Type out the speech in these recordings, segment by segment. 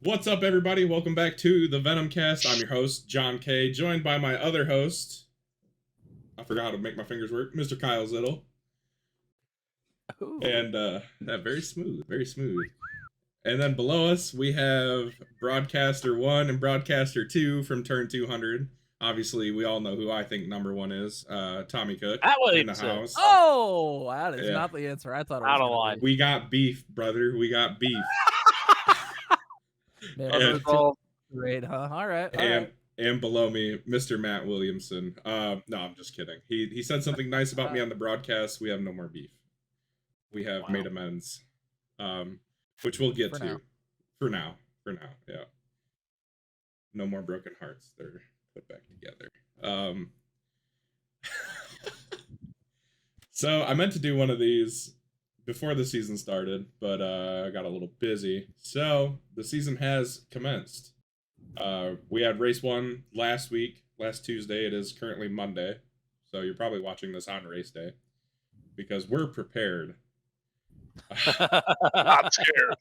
What's up, everybody? Welcome back to the Venomcast. I'm your host, John K., joined by my other host, I forgot how to make my fingers work, Mr. Kyle Zittle. Ooh. And, very smooth, very smooth. And then below us, we have Broadcaster 1 and Broadcaster 2 from Turn 200. Obviously, we all know who I think number 1 is, Tommy Cook in the house. Oh, that is not the answer I thought it was going to be. We got beef, brother. We got beef. Man, great, huh? All right. And below me, Mr. Matt Williamson. No, I'm just kidding. He said something nice about me on the broadcast. We have no more beef. We have made amends, which we'll get to. For now, yeah. No more broken hearts. They're put back together. So I meant to do one of these before the season started, but I got a little busy. So the season has commenced. We had race 1 last Tuesday. It is currently Monday, so you're probably watching this on race day because we're prepared. Not scared.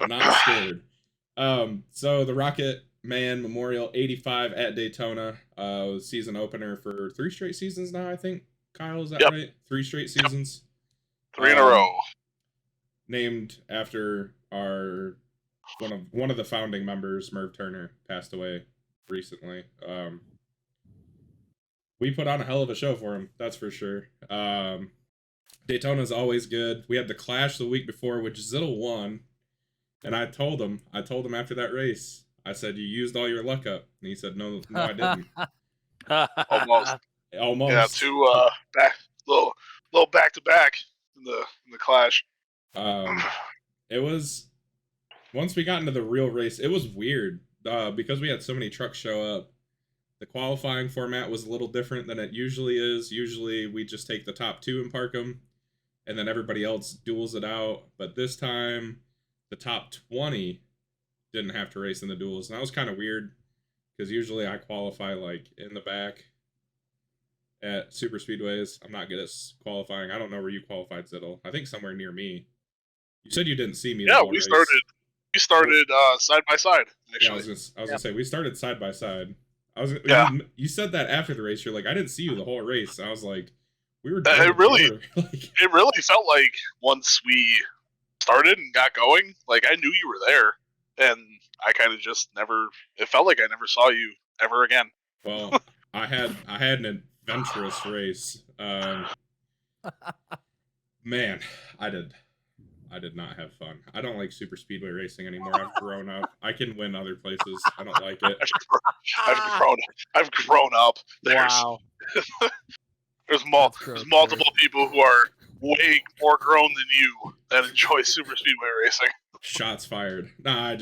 Not scared. So the Rocket Man Memorial 85 at Daytona, season opener for 3 straight seasons now, I think. Kyle, is that right? 3 straight seasons? 3 in a row. Named after our one of the founding members, Merv Turner, passed away recently. We put on a hell of a show for him, that's for sure. Daytona's always good. We had the Clash the week before, which Zittle won, and I told him after that race, I said, "You used all your luck up," and he said, "No, I didn't." Almost. Yeah, 2 little back to back in the Clash. It was, once we got into the real race, it was weird because we had so many trucks show up. The qualifying format was a little different than it usually is. Usually we just take the top 2 and park them, and then everybody else duels it out. But this time, the top 20 didn't have to race in the duels, and that was kind of weird because usually I qualify like in the back at super speedways. I'm not good at qualifying. I don't know where you qualified, Zittle. I think somewhere near me. You said you didn't see me. Yeah, we started side by side. Actually. Yeah, I was gonna say we started side by side. You said that after the race. You're like, I didn't see you the whole race. I was like, we were. It really felt like once we started and got going, like I knew you were there, and I kind of just never. It felt like I never saw you ever again. Well, I had an adventurous race. Man, I did not have fun. I don't like super speedway racing anymore. I've grown up. I can win other places. I don't like it. I've grown up. There's multiple people who are way more grown than you that enjoy super speedway racing. Shots fired. Nah,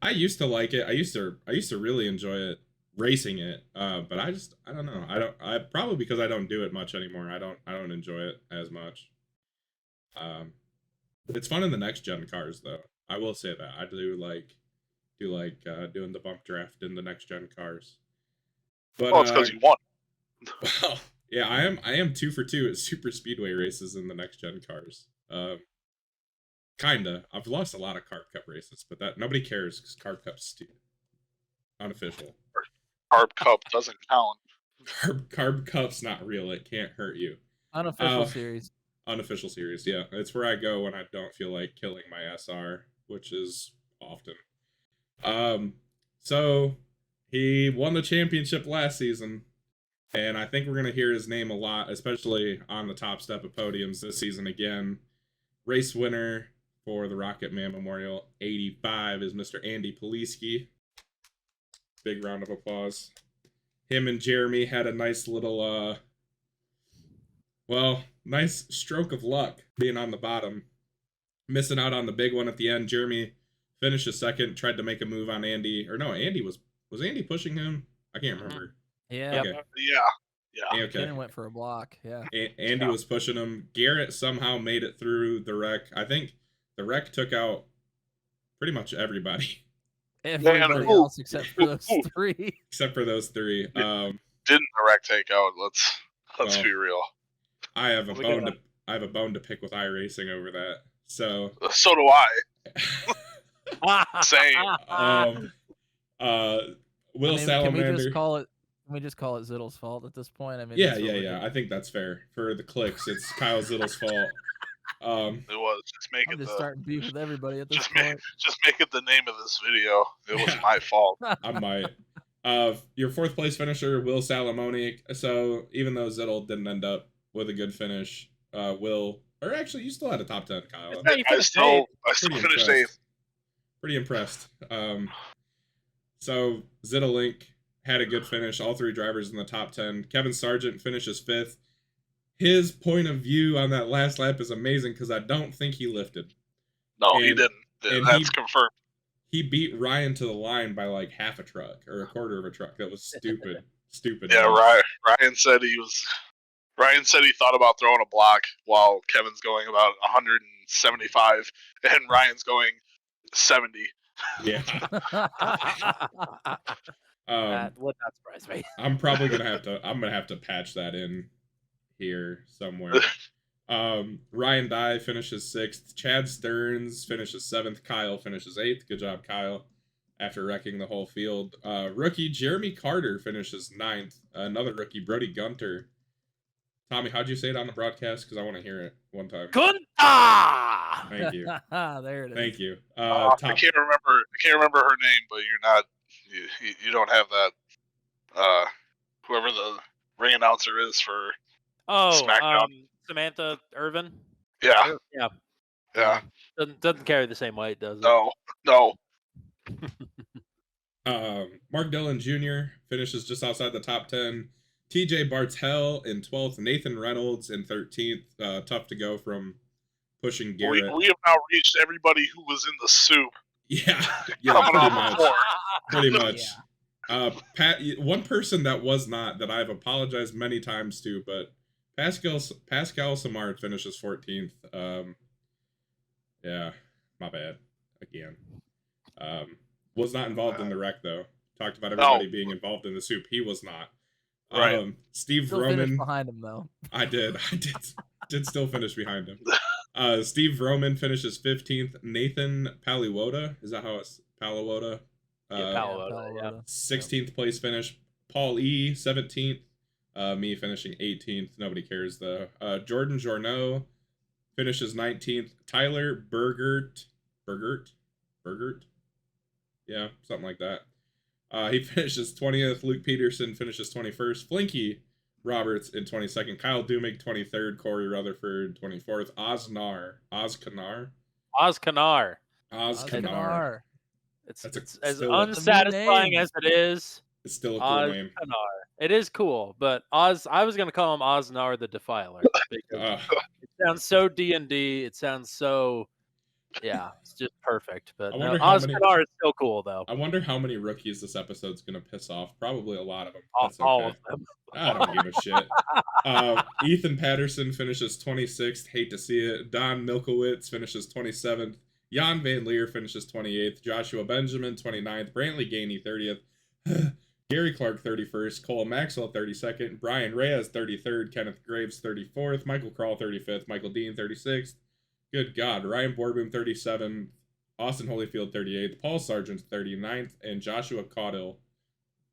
I used to like it. I used to really enjoy it, racing it. But I don't know. I probably because I don't do it much anymore. I don't enjoy it as much. It's fun in the next gen cars, though. I will say that I do like doing the bump draft in the next gen cars. But it's because you won. Well, yeah, I am 2 for 2 at super speedway races in the next gen cars. Kinda. I've lost a lot of Carb Cup races, but that nobody cares because Carb Cup's unofficial. Carb Cup doesn't count. Carb Cup's not real. It can't hurt you. Unofficial series. Unofficial series, yeah. It's where I go when I don't feel like killing my SR, which is often. So he won the championship last season, and I think we're going to hear his name a lot, especially on the top step of podiums this season again. Race winner for the Rocket Man Memorial 85 is Mr. Andy Poliski. Big round of applause. Him and Jeremy had a nice little, nice stroke of luck being on the bottom. Missing out on the big one at the end. Jeremy finished 2nd, tried to make a move on Andy. Or no, Andy was Andy pushing him? I can't remember. Yeah. Okay. Yeah. Okay. Ken went for a block, yeah. Andy was pushing him. Garrett somehow made it through the wreck. I think the wreck took out pretty much everybody. Everybody else except for those 3. Except for those 3. Didn't the wreck take out? Let's be real. I have a bone to pick with iRacing over that. So do I. Same. Will Salamander. Can we just call it Zittle's fault at this point? I mean, Yeah. I think that's fair. For the clicks, it's Kyle Zittle's fault. It was. Just make I'm it just starting beef with everybody at this just point. just make it the name of this video. It was my fault. I might. Your fourth place finisher, Will Salamone. So even though Zittle didn't end up with a good finish, Will, or actually, you still had a top 10, Kyle. I still finished 8th. Pretty impressed. So Zittle Link had a good finish. All three drivers in the top 10. Kevin Sargent finishes 5th. His point of view on that last lap is amazing because I don't think he lifted. No, he didn't. That's confirmed. He beat Ryan to the line by like half a truck or a quarter of a truck. That was stupid. Stupid. Yeah, Ryan said he thought about throwing a block while Kevin's going about 175 and Ryan's going 70. Yeah. That would not surprise me. I'm gonna have to patch that in here somewhere. Ryan Dye finishes 6th. Chad Stearns finishes 7th. Kyle finishes 8th. Good job, Kyle. After wrecking the whole field. Rookie Jeremy Carter finishes 9th. Another rookie, Brody Gunter. Tommy, how'd you say it on the broadcast? Because I want to hear it one time. Gunter! Thank you. There it is. Thank you. I can't remember her name, but you're not. You don't have that. Whoever the ring announcer is for SmackDown. Samantha Irvin. Yeah. Yeah. Doesn't carry the same weight, does it? No. Mark Dillon Jr. finishes just outside the top 10. TJ Bartel in 12th. Nathan Reynolds in 13th. Tough to go from pushing Garrett. We have now reached everybody who was in the soup. Yeah, pretty much. Yeah. Pat, one person that was not, that I've apologized many times to, but Pascal Samard finishes 14th. Yeah, my bad. Again. Was not involved in the wreck, though. Talked about everybody being involved in the soup. He was not. Right. Steve Still Roman. behind him, though. I did still finish behind him. Steve Roman finishes 15th. Nathan Paliwoda. Is that how it's Paliwoda? Paliwoda. 16th place finish. Paul E. 17th. Me finishing 18th. Nobody cares, though. Jordan Journeau finishes 19th. Tyler Bergert. Yeah, something like that. He finishes 20th. Luke Peterson finishes 21st. Flinky Roberts in 22nd. Kyle Dumig 23rd. Corey Rutherford 24th. Oz Kanar. It's as unsatisfying as it is. It's still a cool name. It is cool, but Oz. I was gonna call him Oznar the Defiler because it sounds so D&D. It sounds so. Yeah, it's just perfect. But Oznar is still cool, though. I wonder how many rookies this episode's going to piss off. Probably a lot of them. All of them. I don't give a shit. Ethan Patterson finishes 26th. Hate to see it. Don Milkowitz finishes 27th. Jan Van Leer finishes 28th. Joshua Benjamin 29th. Brantley Gainey 30th. Gary Clark 31st. Cole Maxwell 32nd. Brian Reyes 33rd. Kenneth Graves 34th. Michael Krall 35th. Michael Dean 36th. Good God. Ryan Borboom, 37th. Austin Holyfield, 38th. Paul Sargent, 39th. And Joshua Caudill,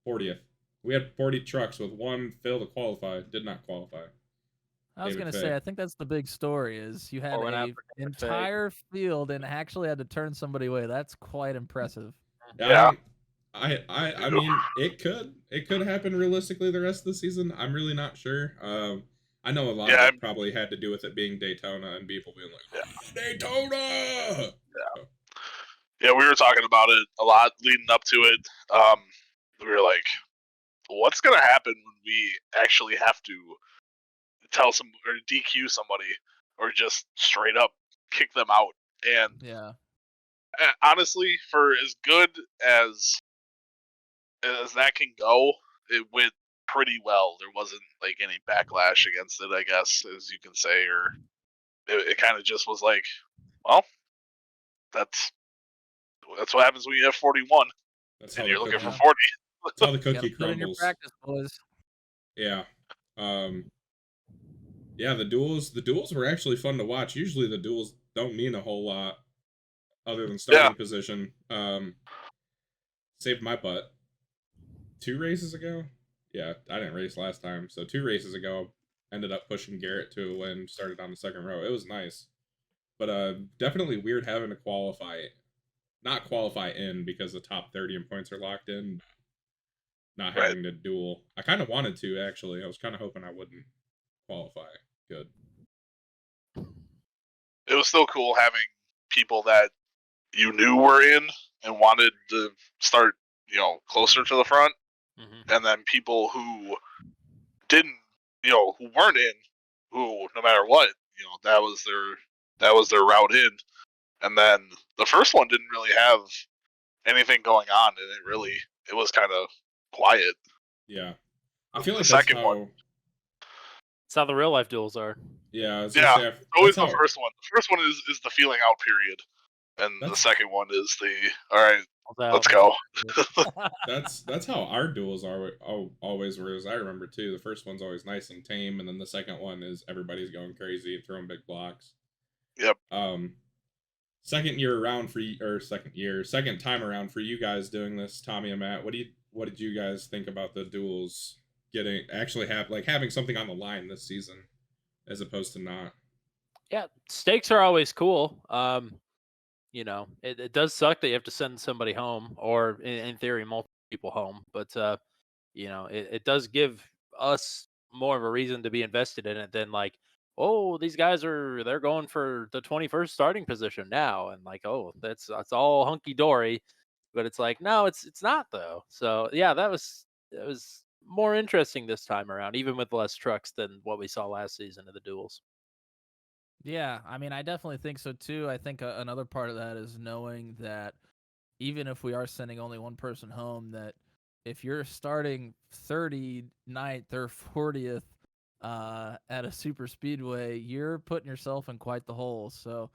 40th. We had 40 trucks with one fail to qualify. Did not qualify. I was going to say, I think that's the big story is you had an entire field and actually had to turn somebody away. That's quite impressive. Yeah. I mean, it could happen realistically the rest of the season. I'm really not sure. I know a lot of it probably had to do with it being Daytona and people being like, Daytona! Yeah, we were talking about it a lot leading up to it. We were like, what's going to happen when we actually have to tell some or DQ somebody or just straight up kick them out? And honestly, for as good as that can go, it went pretty well. There wasn't like any backlash against it, I guess, as you can say, or it kind of just was like, well, that's what happens when you have 41 and you're looking for 40. That's how the cookie crumbles. In your practice, boys. Yeah. Yeah, the duels were actually fun to watch. Usually the duels don't mean a whole lot. other than starting position. Saved my butt. 2 races ago? Yeah, I didn't race last time. So 2 races ago, ended up pushing Garrett to a win, started on the second row. It was nice. But definitely weird having to not qualify in because the top 30 in points are locked in. Not having to duel. I kind of wanted to, actually. I was kind of hoping I wouldn't qualify. Good. It was still cool having people that you knew were in and wanted to start, closer to the front. Mm-hmm. And then people who didn't, who weren't in, who no matter what, that was their route in. And then the first one didn't really have anything going on, and it was kind of quiet. Yeah, I feel like the second one. That's how the real life duels are. Yeah, always the first one. The first one is the feeling out period, and the second one is the all right. Let's go. That's how our duels are always were, as I remember too. The first one's always nice and tame, and then the second one is everybody's going crazy and throwing big blocks. Yep. Second time around for you guys doing this, Tommy and Matt. What did you guys think about the duels having something on the line this season as opposed to not? Yeah, stakes are always cool. It does suck that you have to send somebody home, or in theory, multiple people home. But it does give us more of a reason to be invested in it than like, oh, these guys they're going for the 21st starting position now, and like, oh, that's all hunky dory. But it's like, no, it's not though. So yeah, it was more interesting this time around, even with less trucks than what we saw last season of the duels. Yeah, I mean, I definitely think so too. I think another part of that is knowing that even if we are sending only one person home, that if you're starting 39th or 40th at a super speedway, you're putting yourself in quite the hole. So,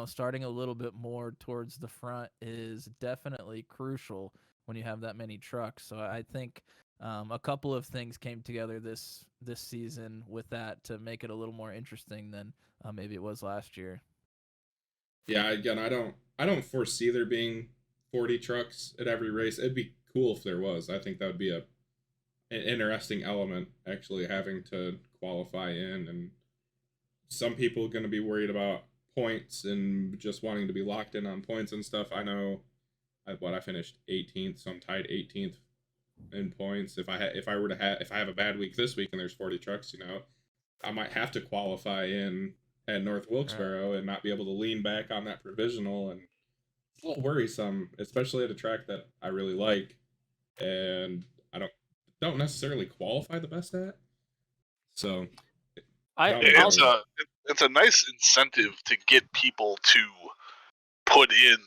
starting a little bit more towards the front is definitely crucial when you have that many trucks. So I think a couple of things came together this season with that to make it a little more interesting than maybe it was last year. Yeah, again, I don't foresee there being 40 trucks at every race. It'd be cool if there was. I think that would be an interesting element, actually, having to qualify in. And some people are going to be worried about points and just wanting to be locked in on points and stuff. I know I finished 18th, so I'm tied 18th in points. If I have a bad week this week and there's 40 trucks, I might have to qualify in at North Wilkesboro and not be able to lean back on that provisional, and it's a little worrisome, especially at a track that I really like and I don't necessarily qualify the best at. So it's a nice incentive to get people to put in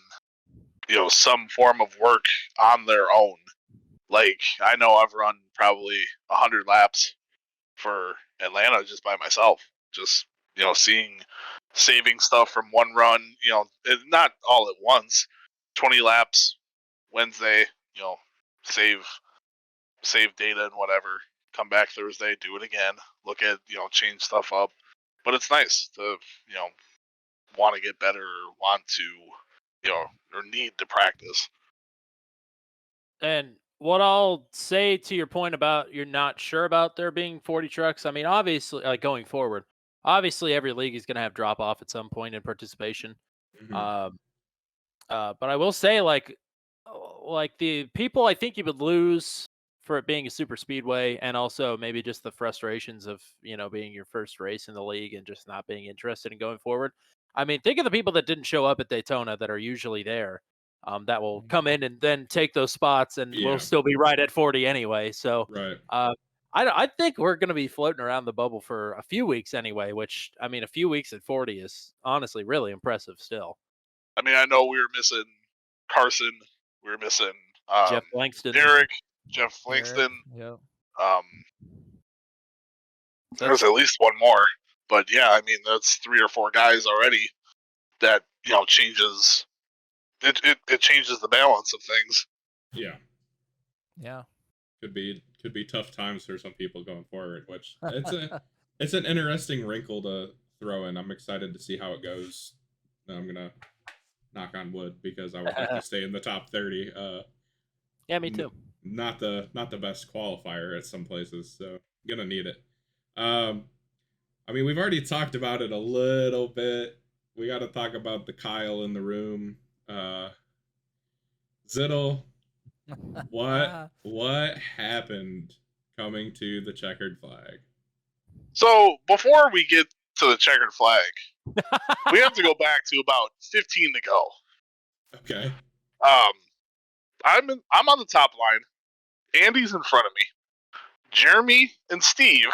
some form of work on their own. Like, I know I've run probably 100 laps for Atlanta just by myself, just saving stuff from one run, not all at once. 20 laps Wednesday, save data and whatever. Come back Thursday, do it again. Look at change stuff up. But it's nice to want to get better, or want to or need to practice. And what I'll say to your point about you're not sure about there being 40 trucks, I mean, obviously, like going forward, obviously every league is going to have drop off at some point in participation. Mm-hmm. But I will say, like the people I think you would lose for it being a super speedway, and also maybe just the frustrations of being your first race in the league and just not being interested in going forward. I mean, think of the people that didn't show up at Daytona that are usually there. That will come in and then take those spots, and we'll still be right at 40 anyway. So, right. I think we're going to be floating around the bubble for a few weeks anyway, which, I mean, a few weeks at 40 is honestly really impressive still. I mean, I know we were missing Carson. We were missing Jeff Langston. Eric, Jeff Langston. Yep. There's at least one more. But, yeah, I mean, that's 3 or 4 guys already that, changes... It changes the balance of things. Yeah. Yeah. Could be tough times for some people going forward, which it's an interesting wrinkle to throw in. I'm excited to see how it goes. I'm gonna knock on wood, because I would like to stay in the top 30. Yeah, me too. Not the best qualifier at some places, so gonna need it. I mean, we've already talked about it a little bit. We got to talk about the Kyle in the room. Ziddle, what happened coming to the checkered flag? So before we get to the checkered flag, we have to go back to about 15 to go. Okay. I'm on the top line. Andy's in front of me. Jeremy and Steve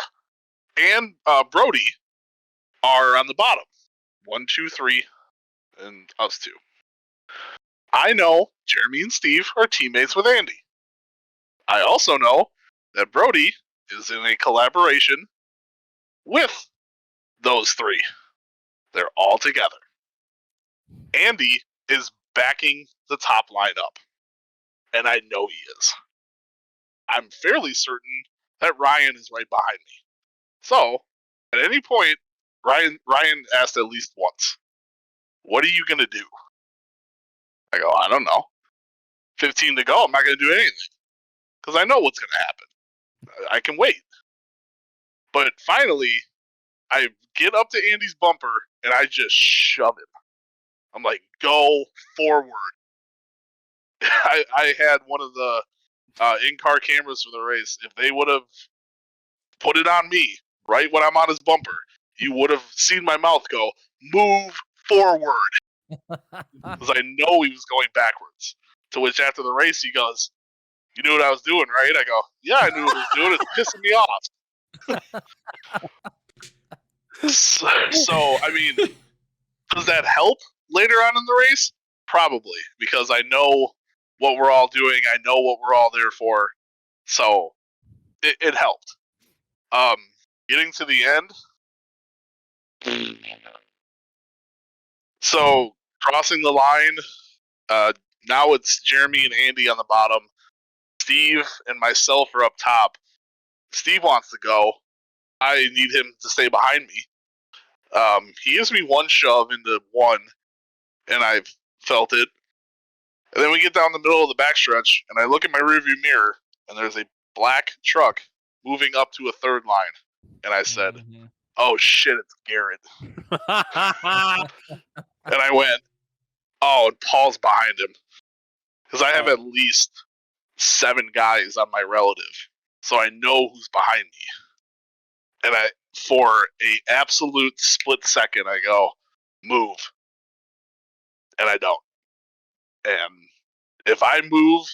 and Brody are on the bottom. 1, 2, 3, and us 2. I know Jeremy and Steve are teammates with Andy. I also know that Brody is in a collaboration with those 3. They're all together. Andy is backing the top line up. And I know he is. I'm fairly certain that Ryan is right behind me. So, at any point, Ryan asked at least once, "What are you going to do?" I go, "I don't know. 15 to go, I'm not going to do anything. Because I know what's going to happen. I can wait." But finally, I get up to Andy's bumper, and I just shove him. I'm like, "Go forward." I had one of the in-car cameras for the race. If they would have put it on me right when I'm on his bumper, you would have seen my mouth go, "Move forward." Because I know he was going backwards. To which after the race he goes, "You knew what I was doing, right?" I go, "Yeah, I knew what I was doing. It's pissing me off." So, I mean, does that help later on in the race? Probably, because I know what we're all doing. I know what we're all there for. So, it helped. Getting to the end. So, crossing the line, now it's Jeremy and Andy on the bottom. Steve and myself are up top. Steve wants to go. I need him to stay behind me. He gives me one shove into one, and I've felt it. And then we get down the middle of the backstretch, and I look at my rearview mirror, and there's a black truck moving up to a third line. And I said, "Oh shit, it's Garrett." And I went, "Oh, and Paul's behind him." Because I have at least 7 guys on my relative. So I know who's behind me. And for a absolute split second, I go, "Move." And I don't. And if I move,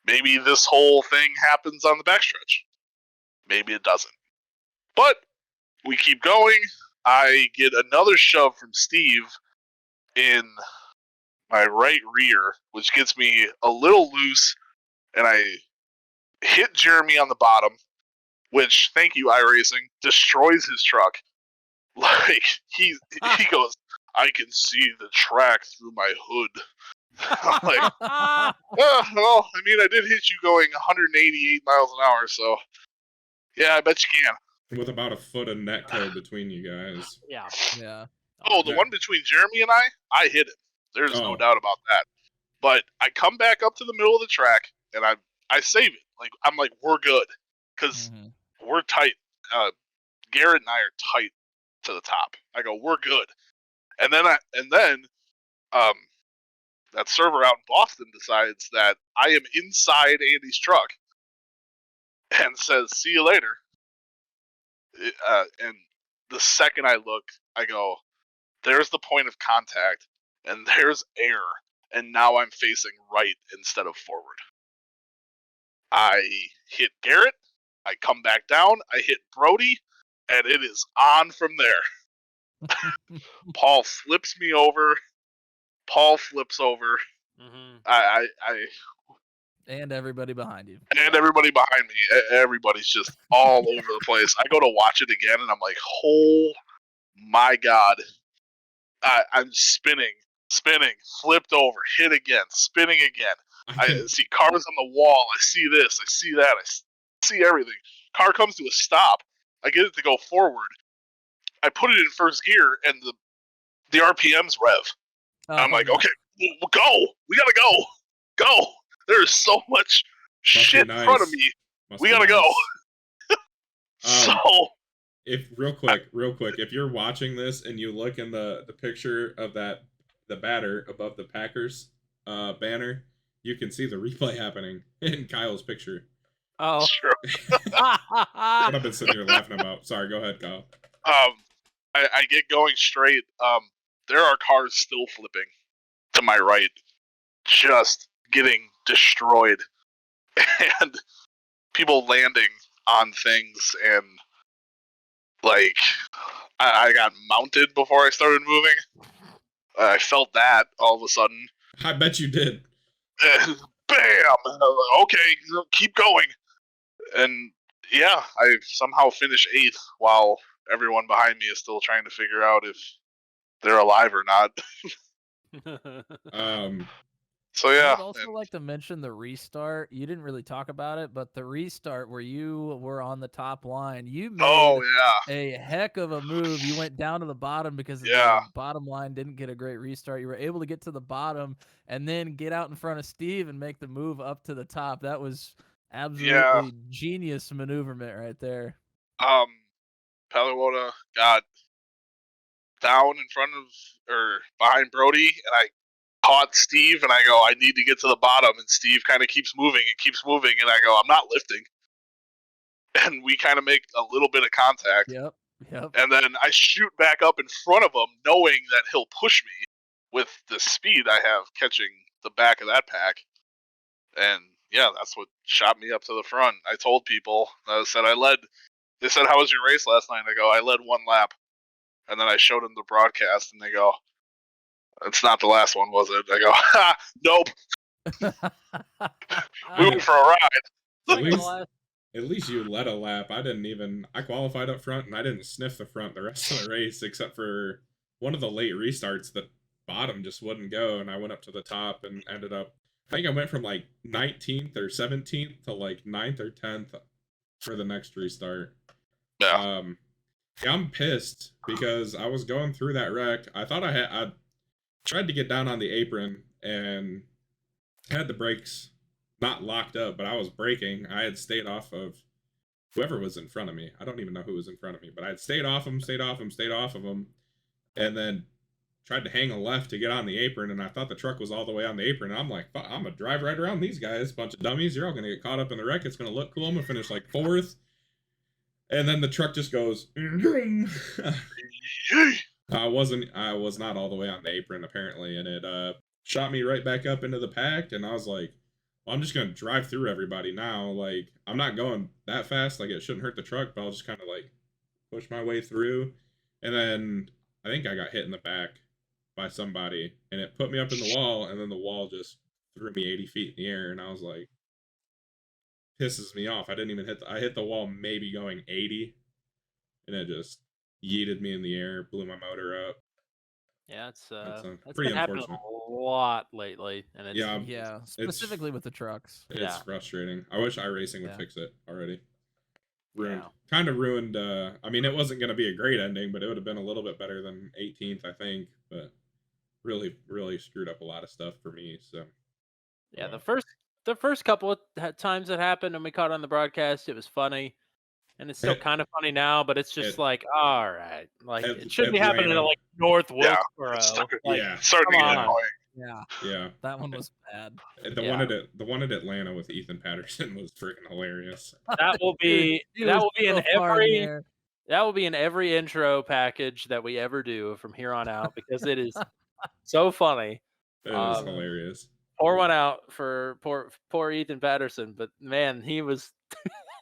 maybe this whole thing happens on the backstretch. Maybe it doesn't. But we keep going. I get another shove from Steve in my right rear, which gets me a little loose, and I hit Jeremy on the bottom, which, thank you, iRacing, destroys his truck. Like, he goes, "I can see the track through my hood." I'm like, well, I mean, I did hit you going 188 miles an hour, so yeah, I bet you can. With about a foot of netcode between you guys. Yeah. Oh, the one between Jeremy and I hit it. There's no doubt about that. But I come back up to the middle of the track, and I save it. Like, I'm like, we're good. Because we're tight. Garrett and I are tight to the top. I go, we're good. And then that server out in Boston decides that I am inside Andy's truck and says, "See you later." And the second I look, I go, "There's the point of contact, and there's air, and now I'm facing right instead of forward." I hit Garrett, I come back down, I hit Brody, and it is on from there. Paul flips me over. Paul flips over. I and everybody behind you. And everybody behind me. Everybody's just all over the place. I go to watch it again, and I'm like, "Oh my god!" I'm spinning, flipped over, hit again, spinning again. I see cars on the wall. I see this. I see that. I see everything. Car comes to a stop. I get it to go forward. I put it in first gear, and the RPMs rev. I'm like, okay, Go. We gotta go. Go. There's so much shit in front of me. We gotta go. So, if real quick, if you're watching this and you look in the picture of the batter above the Packers banner, you can see the replay happening in Kyle's picture. Oh, sure. What I've been sitting here laughing about. Sorry, go ahead, Kyle. I get going straight. There are cars still flipping to my right, just getting destroyed, and people landing on things, and like I got mounted before I started moving. I felt that all of a sudden. I bet you did. Bam! Okay, keep going. And yeah, I somehow finished 8th while everyone behind me is still trying to figure out if they're alive or not. So yeah. I would also like to mention the restart. You didn't really talk about it, but the restart where you were on the top line, you made a heck of a move. You went down to the bottom because the bottom line didn't get a great restart. You were able to get to the bottom and then get out in front of Steve and make the move up to the top. That was absolutely genius maneuverment right there. Palawoda got down in front of or behind Brody, and I caught Steve, and I go, I need to get to the bottom, and Steve kind of keeps moving, and I go, I'm not lifting. And we kind of make a little bit of contact. Yep. And then I shoot back up in front of him, knowing that he'll push me with the speed I have catching the back of that pack. And yeah, that's what shot me up to the front. I told people, they said, how was your race last night? I go, I led 1 lap. And then I showed them the broadcast, and they go, it's not the last one, was it? I go, ha, nope. We went for a ride. At least you led a lap. I qualified up front, and I didn't sniff the front the rest of the race, except for one of the late restarts. The bottom just wouldn't go, and I went up to the top and ended up, I think I went from like 19th or 17th to like 9th or 10th for the next restart. Yeah. I'm pissed because I was going through that wreck. I thought I tried to get down on the apron and had the brakes not locked up, but I was braking. I had stayed off of whoever was in front of me. I don't even know who was in front of me, but I had stayed off of them, and then tried to hang a left to get on the apron, and I thought the truck was all the way on the apron. And I'm like, I'm gonna drive right around these guys, bunch of dummies. You're all gonna get caught up in the wreck. It's gonna look cool. I'm gonna finish like 4th. And then the truck just goes. I was not all the way on the apron apparently, and it shot me right back up into the pack. And I was like, well, I'm just gonna drive through everybody now. Like, I'm not going that fast. Like, it shouldn't hurt the truck, but I'll just kind of like push my way through. And then I think I got hit in the back by somebody, and it put me up in the wall. And then the wall just threw me 80 feet in the air, and I was like, pisses me off. I didn't even I hit the wall maybe going 80, and it just yeeted me in the air, blew my motor up. Yeah, it's pretty been happening a lot lately, and it's specifically with the trucks. It's frustrating. I wish iRacing would fix it already. Kind of ruined. I mean, it wasn't going to be a great ending, but it would have been a little bit better than 18th, I think. But really, really screwed up a lot of stuff for me. So yeah, the first couple of times it happened and we caught it on the broadcast, it was funny. And it's still kind of funny now, but it's just like, all right. Like, it shouldn't be happening to, like, North Wilkesboro. Starting to get annoying. Yeah. That one was bad. The one at Atlanta with Ethan Patterson was freaking hilarious. That will be in every intro package that we ever do from here on out, because it is so funny. It was hilarious. Pour one out for poor Ethan Patterson, but man, he was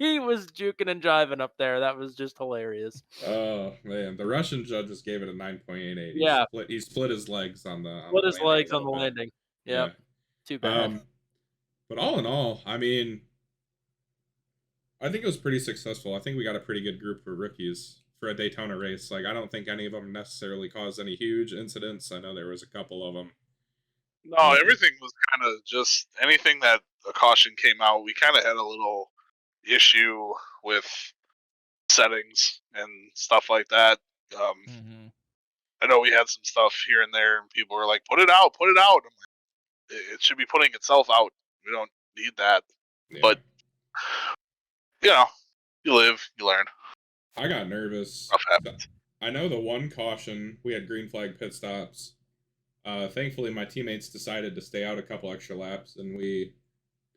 juking and jiving up there. That was just hilarious. Oh man, the Russian judges gave it a 9.88. Yeah, he split his legs on the landing. Yeah, too bad. But all in all, I mean, I think it was pretty successful. I think we got a pretty good group of rookies for a Daytona race. Like, I don't think any of them necessarily caused any huge incidents. I know there was a couple of them. No, everything was kind of just anything that a caution came out. We kind of had a little issue with settings and stuff like that. I know we had some stuff here and there, and people were like, "Put it out, put it out." I'm like, it should be putting itself out. We don't need that. Yeah. But you know, you live, you learn. I got nervous. Stuff happens. I know the one caution, we had green flag pit stops. Thankfully, my teammates decided to stay out a couple extra laps, and we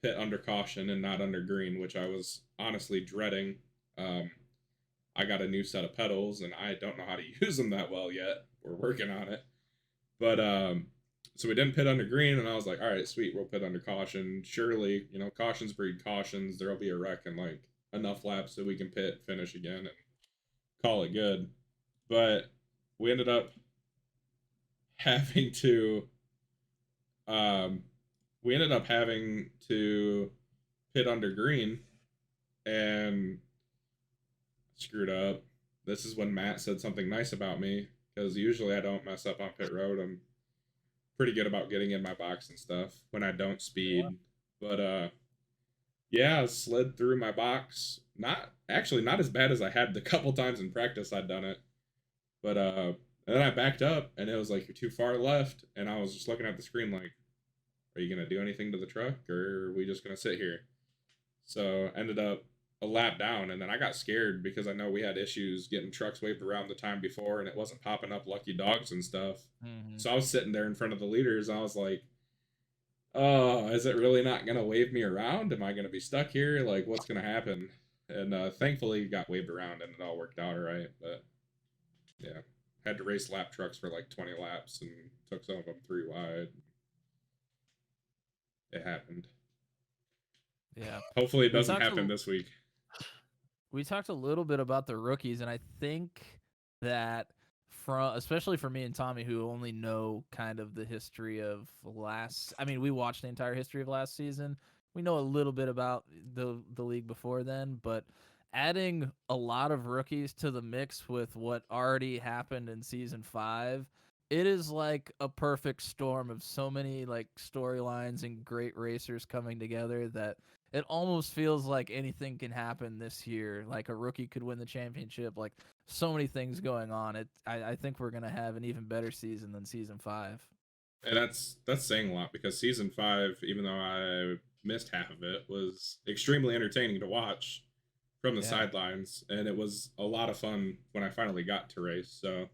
pit under caution and not under green, which I was honestly dreading. I got a new set of pedals, and I don't know how to use them that well yet. We're working on it. But, so we didn't pit under green, and I was like, all right, sweet, we'll pit under caution. Surely, cautions breed cautions. There'll be a wreck in, enough laps so we can pit, finish again, and call it good. But we ended up having to pit under green and screwed up. This is when Matt said something nice about me, because usually I don't mess up on pit road. I'm pretty good about getting in my box and stuff when I don't speed. But I slid through my box. Not as bad as I had the couple times in practice I'd done it. But and then I backed up, and it was like, you're too far left, and I was just looking at the screen like, are you going to do anything to the truck, or are we just going to sit here? So ended up a lap down, and then I got scared because I know we had issues getting trucks waved around the time before, and it wasn't popping up lucky dogs and stuff. Mm-hmm. So I was sitting there in front of the leaders, and I was like, oh, is it really not going to wave me around? Am I going to be stuck here? Like, what's going to happen? And thankfully, got waved around, and it all worked out all right. But yeah, had to race lap trucks for 20 laps and took some of them 3 wide. It happened. Yeah. Hopefully it doesn't happen this week. We talked a little bit about the rookies, and I think that especially for me and Tommy, who only know kind of the history of we watched the entire history of last season. We know a little bit about the league before then, but adding a lot of rookies to the mix with what already happened in season 5, it is like a perfect storm of so many storylines and great racers coming together that it almost feels like anything can happen this year. Like a rookie could win the championship. Like so many things going on. I think we're gonna have an even better season than season 5. And that's saying a lot, because season 5, even though I missed half of it, was extremely entertaining to watch from the sidelines, and it was a lot of fun when I finally got to race. So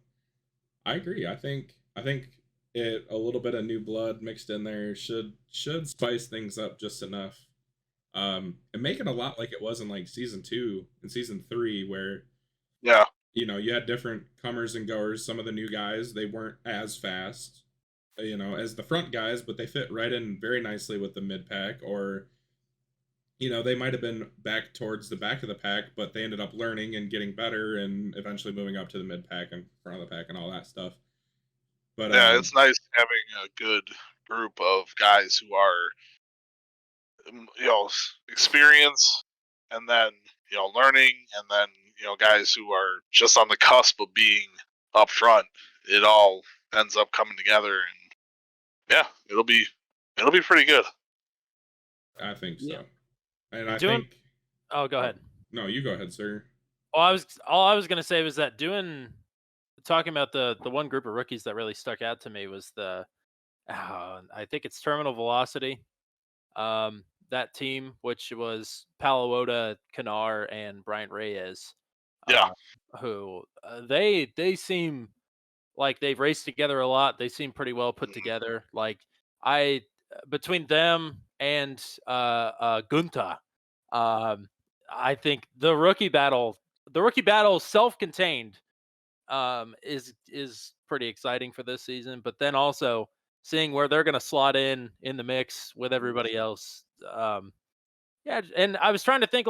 I agree. I think a little bit of new blood mixed in there should spice things up just enough, and make it a lot like it was in season 2 and season 3, where you had different comers and goers. Some of the new guys, they weren't as fast as the front guys, but they fit right in very nicely with the mid pack, or they might have been back towards the back of the pack, but they ended up learning and getting better and eventually moving up to the mid pack and front of the pack and all that stuff. But it's nice having a good group of guys who are, experience, and then, learning, and then, guys who are just on the cusp of being up front. It all ends up coming together, and it'll be pretty good. I think so. Yeah. And I think. Oh, go ahead. No, you go ahead, sir. All I was gonna say was that talking about the one group of rookies that really stuck out to me was I think it's Terminal Velocity. That team, which was Paluota, Canar, and Bryant Reyes. Who they seem like they've raced together a lot. They seem pretty well put together. Between them and Gunta, I think the rookie battle self-contained is pretty exciting for this season. But then also seeing where they're going to slot in the mix with everybody else. And I was trying to think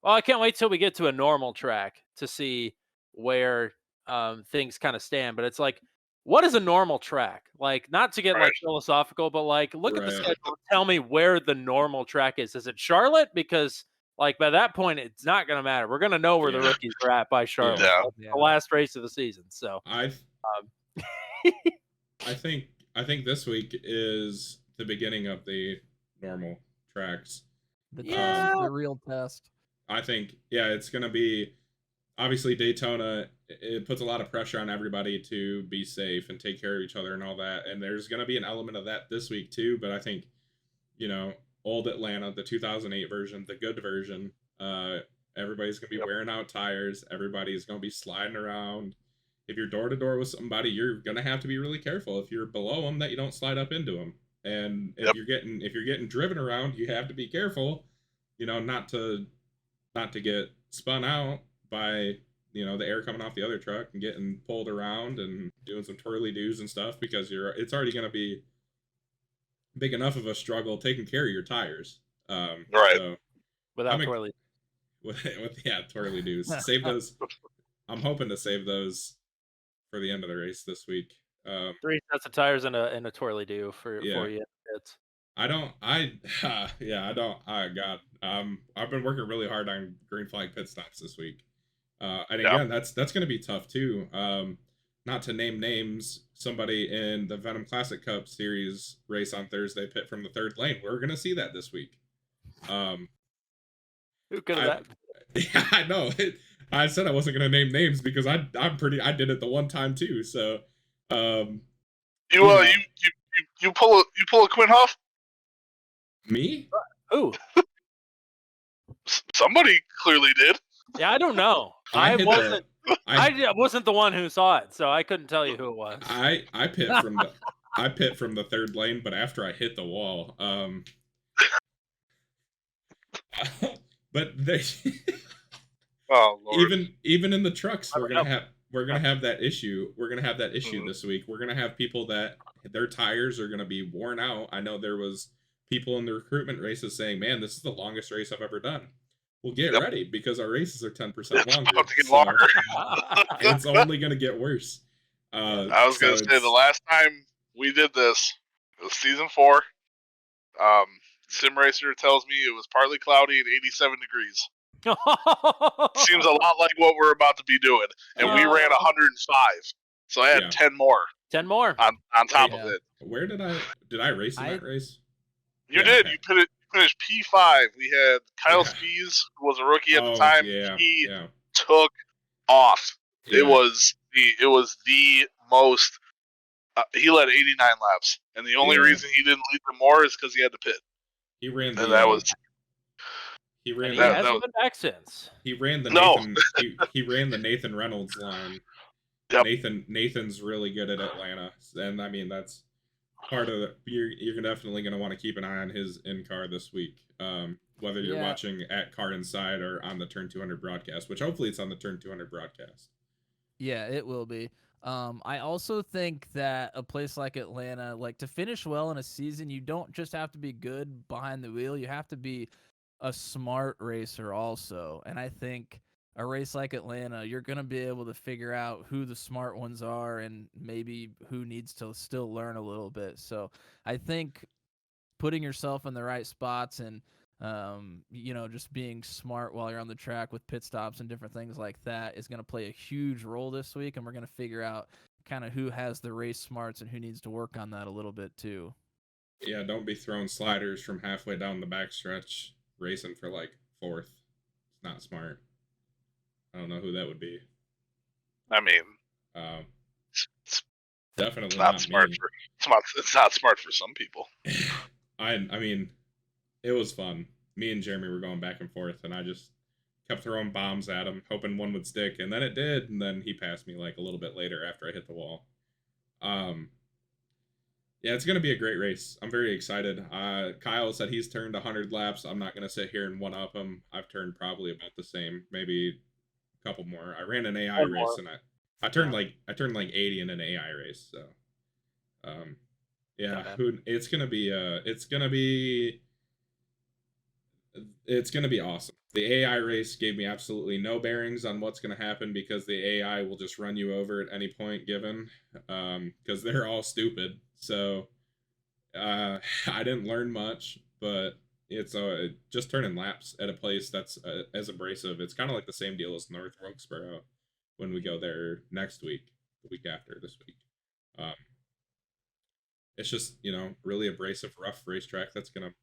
I can't wait till we get to a normal track to see where things kind of stand. But it's what is a normal track? Not to get philosophical, but look at the schedule. Tell me where the normal track is. Is it Charlotte? Because by that point, it's not going to matter. We're going to know where the rookies are at by Charlotte. Yeah. The last race of the season. So I think this week is the beginning of the normal tracks. The real test. I think it's going to be, obviously Daytona it puts a lot of pressure on everybody to be safe and take care of each other and all that. And there's going to be an element of that this week too. But I think, old Atlanta, the 2008 version, the good version, everybody's going to be wearing out tires. Everybody's going to be sliding around. If you're door to door with somebody, you're going to have to be really careful if you're below them that you don't slide up into them. And if you're getting driven around, you have to be careful, not to get spun out by the air coming off the other truck and getting pulled around and doing some twirly doos and stuff, because it's already going to be big enough of a struggle taking care of your tires. Right. So without twirly. With twirly doos. Save those. I'm hoping to save those for the end of the race this week. 3 sets of tires and a twirly do for you. I don't. God. I've been working really hard on green flag pit stops this week. And again, that's going to be tough too. Not to name names, somebody in the Venom Classic Cup Series race on Thursday pit from the third lane. We're going to see that this week. Who could have? Yeah, I know. I said I wasn't going to name names because I did it the one time too. So, you pull a Quinn Huff? Me? Who? Somebody clearly did. Yeah, I don't know. I wasn't the one who saw it, so I couldn't tell you who it was. I pit from the third lane, but after I hit the wall. But they oh Lord. even in the trucks, we're gonna have that issue. We're gonna have that issue this week. We're gonna have people that their tires are gonna be worn out. I know there was people in the recruitment races saying, "Man, this is the longest race I've ever done." Well, get ready because our races are 10% longer. About to get longer. It's only gonna get worse. I was gonna say the last time we did this, it was season 4. Sim Racer tells me it was partly cloudy and 87 degrees. Seems a lot like what we're about to be doing. And we ran 105. So I had 10 more. 10 more. On top of it. Where did I race in that race? You did. Okay. You finished P5. We had Kyle Spees, who was a rookie at the time. He took off. Yeah. It was the most. He led 89 laps, and the only reason he didn't lead them more is because he had to pit. He ran the. He hasn't been back since. He ran the Nathan. he ran the Nathan Reynolds line. Yep. Nathan's really good at Atlanta, and I mean that's part of it. You're definitely going to want to keep an eye on his in car this week, whether you're watching at Car Inside or on the Turn 200 broadcast, which hopefully it's on the Turn 200 broadcast. Yeah, it will be. I also think that a place like Atlanta, like to finish well in a season, you don't just have to be good behind the wheel. You have to be a smart racer also. And I think a race like Atlanta, you're going to be able to figure out who the smart ones are and maybe who needs to still learn a little bit. So I think putting yourself in the right spots and, just being smart while you're on the track with pit stops and different things like that is going to play a huge role this week. And we're going to figure out kind of who has the race smarts and who needs to work on that a little bit too. Yeah, don't be throwing sliders from halfway down the backstretch racing for like 4th. It's not smart. I don't know who that would be. I mean, definitely it's not smart. It's not smart for some people. I mean, it was fun. Me and Jeremy were going back and forth, and I just kept throwing bombs at him, hoping one would stick, and then it did, and then he passed me like a little bit later after I hit the wall. Yeah, it's going to be a great race. I'm very excited. Kyle said he's turned 100 laps. I'm not going to sit here and one-up him. I've turned probably about the same, maybe a couple more. I ran an AI race, and I turned like 80 in an AI race. So, it's going to be awesome. The AI race gave me absolutely no bearings on what's going to happen because the AI will just run you over at any point given, because they're all stupid. So I didn't learn much, but it's just turning laps at a place that's as abrasive. It's kind of like the same deal as North Wilkesboro when we go there next week, the week after this week. It's just, really abrasive, rough racetrack that's going to,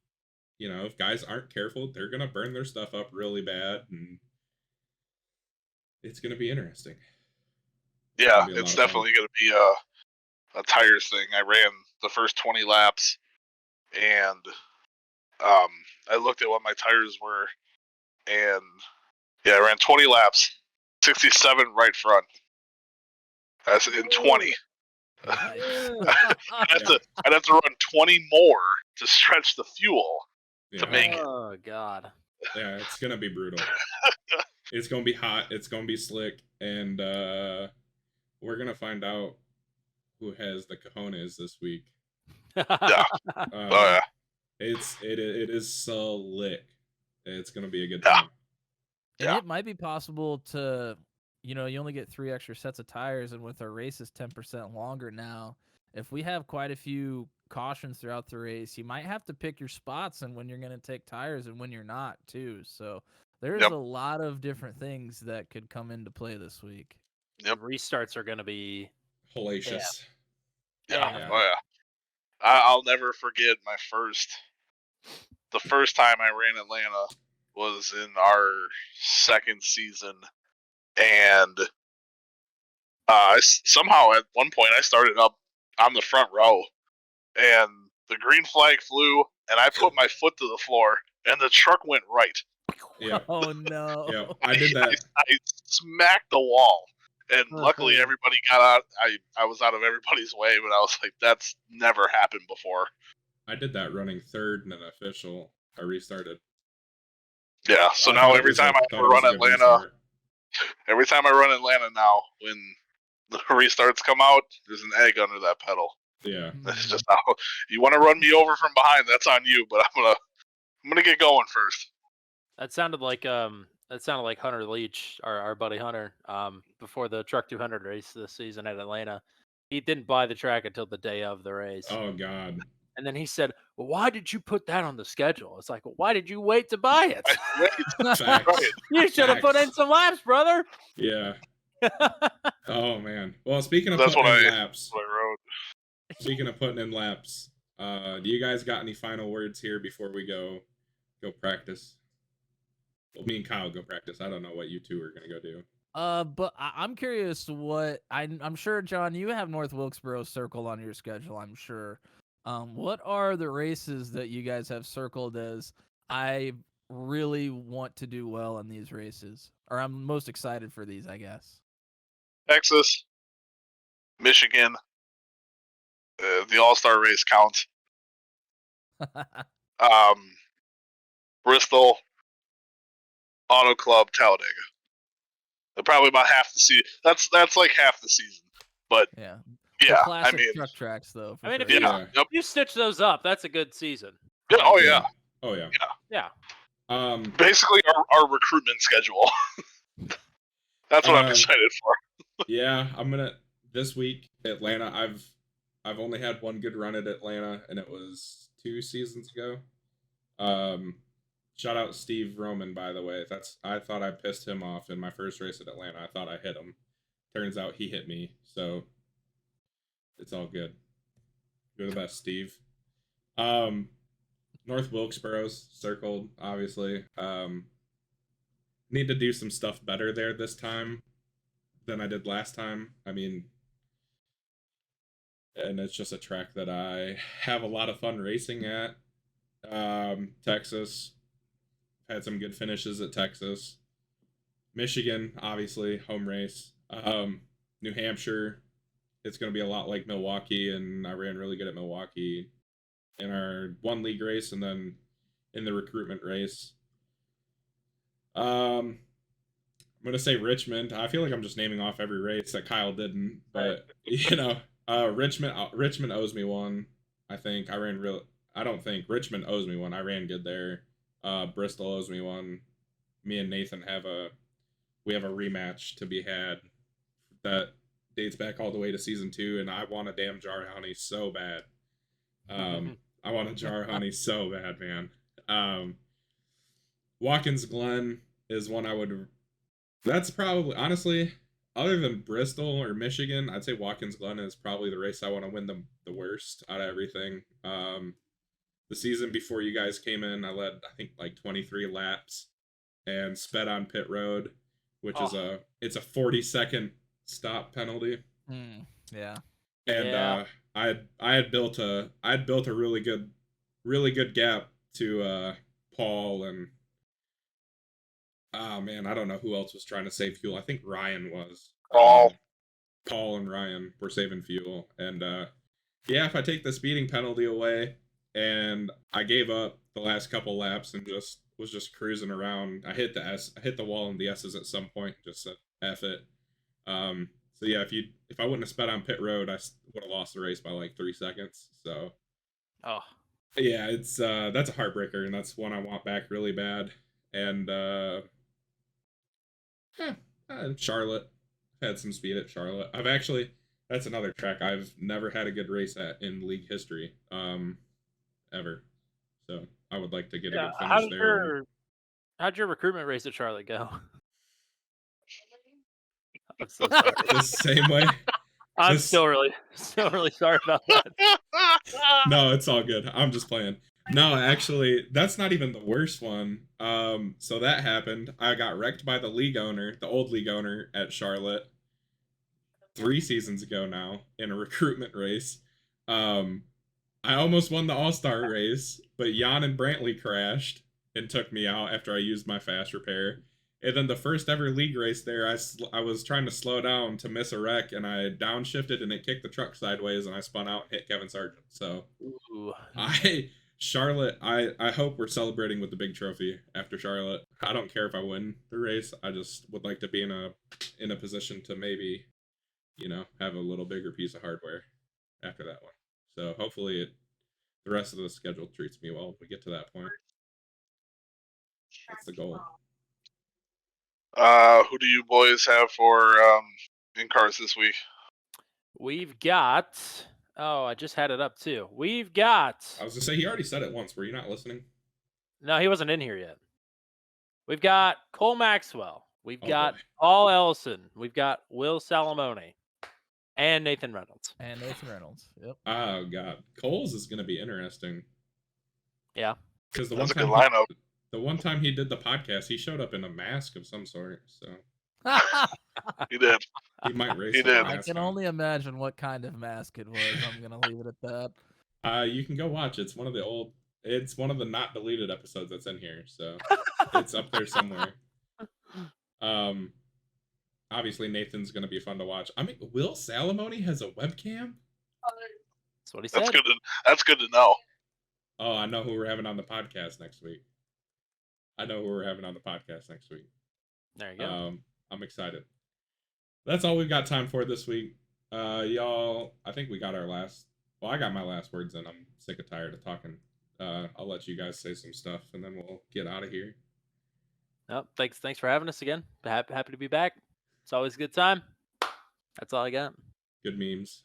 if guys aren't careful, they're going to burn their stuff up really bad, and it's going to be interesting. Yeah, it's definitely going to be a tires thing. I ran the first 20 laps, and I looked at what my tires were, and yeah, I ran 20 laps, 67 right front. That's in 20. I'd have to run 20 more to stretch the fuel to make it. Oh God. Yeah, it's gonna be brutal. It's gonna be hot. It's gonna be slick, and we're gonna find out who has the cojones this week. Yeah. Yeah. It is slick. It's gonna be a good Yeah. time. And it might be possible to, you only get 3 extra sets of tires, and with our races 10% longer now, if we have quite a few cautions throughout the race, you might have to pick your spots and when you're going to take tires and when you're not too. So there's a lot of different things that could come into play this week. Yep. Restarts are going to be hellacious. Yeah. Oh yeah. I'll never forget the first time I ran Atlanta was in our second season, and somehow at one point I started up on the front row, and the green flag flew, and I put my foot to the floor, and the truck went right. Yeah. Oh no. Yeah, I did that. I smacked the wall, and luckily everybody got out. I was out of everybody's way, but I was like, that's never happened before. I did that running third in an official. I restarted. Yeah, so now every time I run Atlanta now, when the restarts come out, there's an egg under that pedal. Yeah. That's just how you want to run me over from behind. That's on you, but I'm gonna get going first. That sounded like Hunter Leach, our buddy Hunter, before the Truck 200 race this season at Atlanta. He didn't buy the track until the day of the race. Oh God. And then he said, "Well, why did you put that on the schedule?" It's like, well, why did you wait to buy it? You should have put in some laps, brother. Yeah. Oh man. Well, speaking of putting in laps. Speaking of putting in laps, do you guys got any final words here before we go practice? Well, me and Kyle go practice. I don't know what you two are gonna go do. But I'm curious what I'm sure, John, you have North Wilkesboro circled on your schedule, I'm sure. What are the races that you guys have circled as I really want to do well in these races, or I'm most excited for these, I guess? Texas, Michigan, the All-Star race counts. Bristol, Auto Club, Talladega. Probably about half the season. That's like half the season. But yeah, I mean, truck tracks though. I mean, if you stitch those up, that's a good season. Yeah, oh yeah. Oh yeah. Yeah. Basically our recruitment schedule. That's what I'm excited for. Yeah, I'm gonna this week Atlanta. I've only had one good run at Atlanta, and it was 2 seasons ago. Shout out Steve Roman, by the way. I thought I pissed him off in my first race at Atlanta. I thought I hit him. Turns out he hit me, so it's all good. You're the best, Steve. North Wilkesboro's circled, obviously. Need to do some stuff better there this time than I did last time. I mean, and it's just a track that I have a lot of fun racing at. Texas. Had some good finishes at Texas. Michigan, obviously, home race. New Hampshire, it's going to be a lot like Milwaukee, and I ran really good at Milwaukee in our one league race and then in the recruitment race. I'm going to say Richmond. I feel like I'm just naming off every race that Kyle didn't, but, Richmond owes me one, I think. I don't think Richmond owes me one. I ran good there. Bristol owes me one. Me and Nathan have a rematch to be had that dates back all the way to season 2, and I want a damn jar honey so bad. I want a jar honey so bad, man. Watkins Glen is one I would. That's probably, honestly, other than Bristol or Michigan, I'd say Watkins Glen is probably the race I want to win the worst out of everything. The season before you guys came in, I led, I think, like 23 laps and sped on pit road, which is it's a 40-second stop penalty. Yeah. And I had built a really good gap to Paul and oh man, I don't know who else was trying to save fuel. I think Ryan was. Paul and Ryan were saving fuel, and yeah, if I take the speeding penalty away, and I gave up the last couple laps and was just cruising around. I hit the wall in the S's at some point. Just said F it. So yeah, if I wouldn't have sped on pit road, I would have lost the race by like 3 seconds. So, yeah, it's that's a heartbreaker, and that's one I want back really bad. And Charlotte, I've had some speed at Charlotte. That's another track I've never had a good race at in league history, ever. So I would like to get a good finish there. How'd your recruitment race at Charlotte go? I'm so sorry. The same way. I'm still really sorry about that. No, it's all good. I'm just playing. No, actually, that's not even the worst one. So that happened. I got wrecked by the old league owner at Charlotte 3 seasons ago now in a recruitment race. I almost won the All-Star race, but Jan and Brantley crashed and took me out after I used my fast repair. And then the first ever league race there, I was trying to slow down to miss a wreck, and I downshifted, and it kicked the truck sideways, and I spun out and hit Kevin Sargent. So, Charlotte, I hope we're celebrating with the big trophy after Charlotte. I don't care if I win the race. I just would like to be in a position to maybe, have a little bigger piece of hardware after that one. So hopefully the rest of the schedule treats me well when we get to that point. That's the goal. Who do you boys have for in cars this week? We've got. Oh, I just had it up too. We've got. I was gonna say he already said it once. Were you not listening? No, he wasn't in here yet. We've got Cole Maxwell. We've got Paul Ellison. We've got Will Salamone. And Nathan Reynolds. Yep. Oh god, Cole's is gonna be interesting. Yeah. Because that's a good lineup. The one time he did the podcast, he showed up in a mask of some sort. So he did. He might race. He did. I can only imagine what kind of mask it was. I'm gonna leave it at that. You can go watch. It's one of the not deleted episodes that's in here, so it's up there somewhere. Obviously Nathan's gonna be fun to watch. I mean, Will Salamone has a webcam. That's what he said. That's good to know. Oh, I know who we're having on the podcast next week. There you go. I'm excited. That's all we've got time for this week. Y'all, I think we got I got my last words in. I'm sick and tired of talking. I'll let you guys say some stuff and then we'll get out of here. Nope, thanks for having us again. Happy to be back. It's always a good time. That's all I got. Good memes.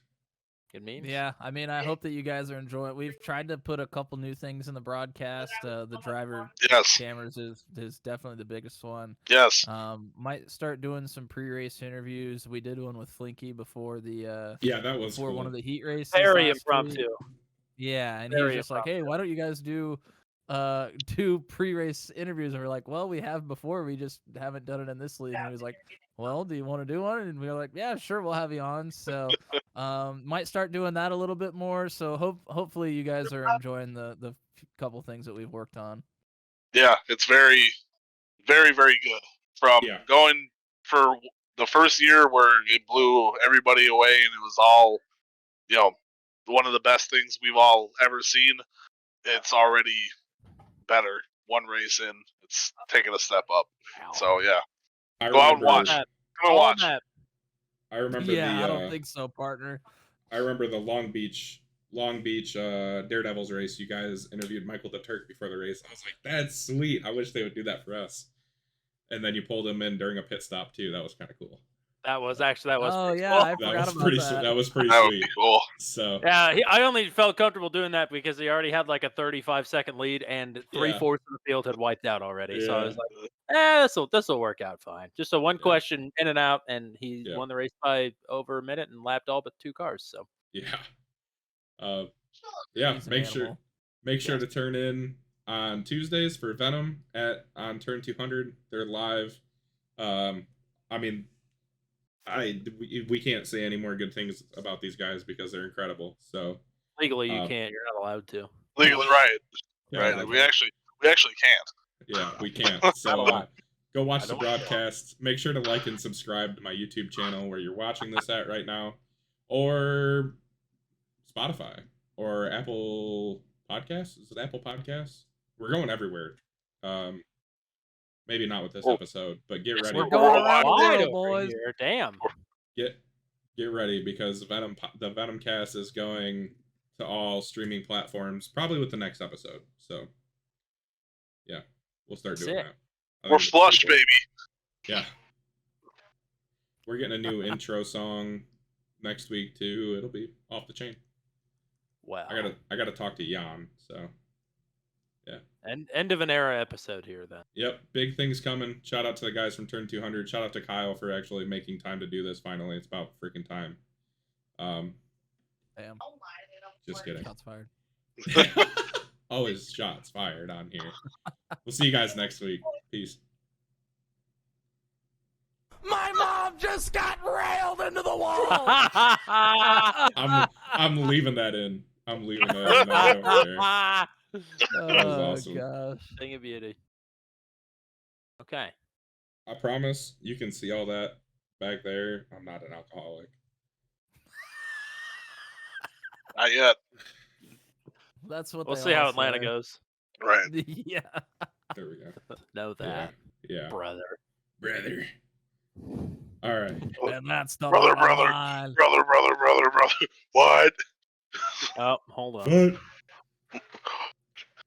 Yeah, I mean, I hope that you guys are enjoying it. We've tried to put a couple new things in the broadcast. The driver cameras is definitely the biggest one. Yes. Might start doing some pre-race interviews. We did one with Flinky before the that was before cool. One of the heat races. Very impromptu. Yeah, and he was just like, "Hey, why don't you guys do pre-race interviews?" And we're like, "Well, we have before. We just haven't done it in this league." And he was like, "Well, do you want to do one?" And we were like, "Yeah, sure, we'll have you on." So, might start doing that a little bit more. So hopefully you guys are enjoying the couple things that we've worked on. Yeah, it's very, very, very good. From going for the first year where it blew everybody away and it was all, one of the best things we've all ever seen. It's already better. One race in, it's taking a step up. So yeah, go out and watch. Come and watch. I remember I don't think so, partner. I remember the Long Beach Daredevils race. You guys interviewed Michael the Turk before the race. I was like, that's sweet. I wish they would do that for us. And then you pulled him in during a pit stop too. That was kind of cool. That was. Oh yeah, cool. I forgot about that. That was pretty that sweet. Would be cool. So yeah, I only felt comfortable doing that because he already had like a 35-second lead, and 3/4 of the field had wiped out already. Yeah. So I was like, this will work out fine. Just a one question in and out, and he won the race by over a minute and lapped all but 2 cars. So Make sure to turn in on Tuesdays for Venom on Turn 200. They're live. we can't say any more good things about these guys because they're incredible. So legally, you can't. You're not allowed to. Legally, right? Yeah, Right. We actually can't. Yeah, we can't. So go watch the broadcast. Make sure to like and subscribe to my YouTube channel where you're watching this at right now, or Spotify or Apple Podcasts. Is it Apple Podcasts? We're going everywhere. Maybe not with this episode, but get ready. We're going around the world, boys. Here. Damn. Get ready because the Venomcast is going to all streaming platforms probably with the next episode. So yeah, we'll start doing that. We're flushed, baby. Yeah. We're getting a new intro song next week too. It'll be off the chain. Wow. I gotta talk to Jan, so yeah. End of an era episode here then. Yep, big things coming. Shout out to the guys from Turn 200. Shout out to Kyle for actually making time to do this finally. It's about freaking time. Damn. Just kidding. Shots fired. Always shots fired on here. We'll see you guys next week. Peace. My mom just got railed into the wall. I'm leaving that in. I'm leaving that in. That was awesome. Gosh. Thing of beauty. Okay. I promise you can see all that back there. I'm not an alcoholic. Not yet. That's what we'll see how Atlanta goes. Right. Yeah. There we go. Know that. Yeah. Brother. All right. And that's the brother. What? Oh, hold on. What?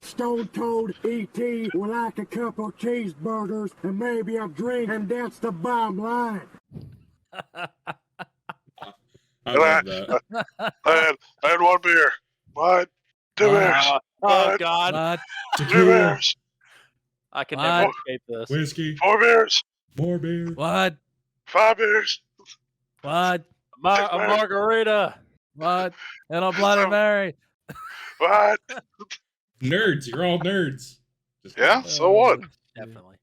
Stone Toad E.T. would like a couple cheeseburgers and maybe a drink, and that's the bottom line. I love that. I had one beer. What? 2 beers. Oh, God. What? 2 beers. I can never escape this. Whiskey. 4 beers. More beer. What? 5 beers. What? A margarita. What? And a Bloody Mary. What? Nerds. You're all nerds. Yeah, so what? Definitely.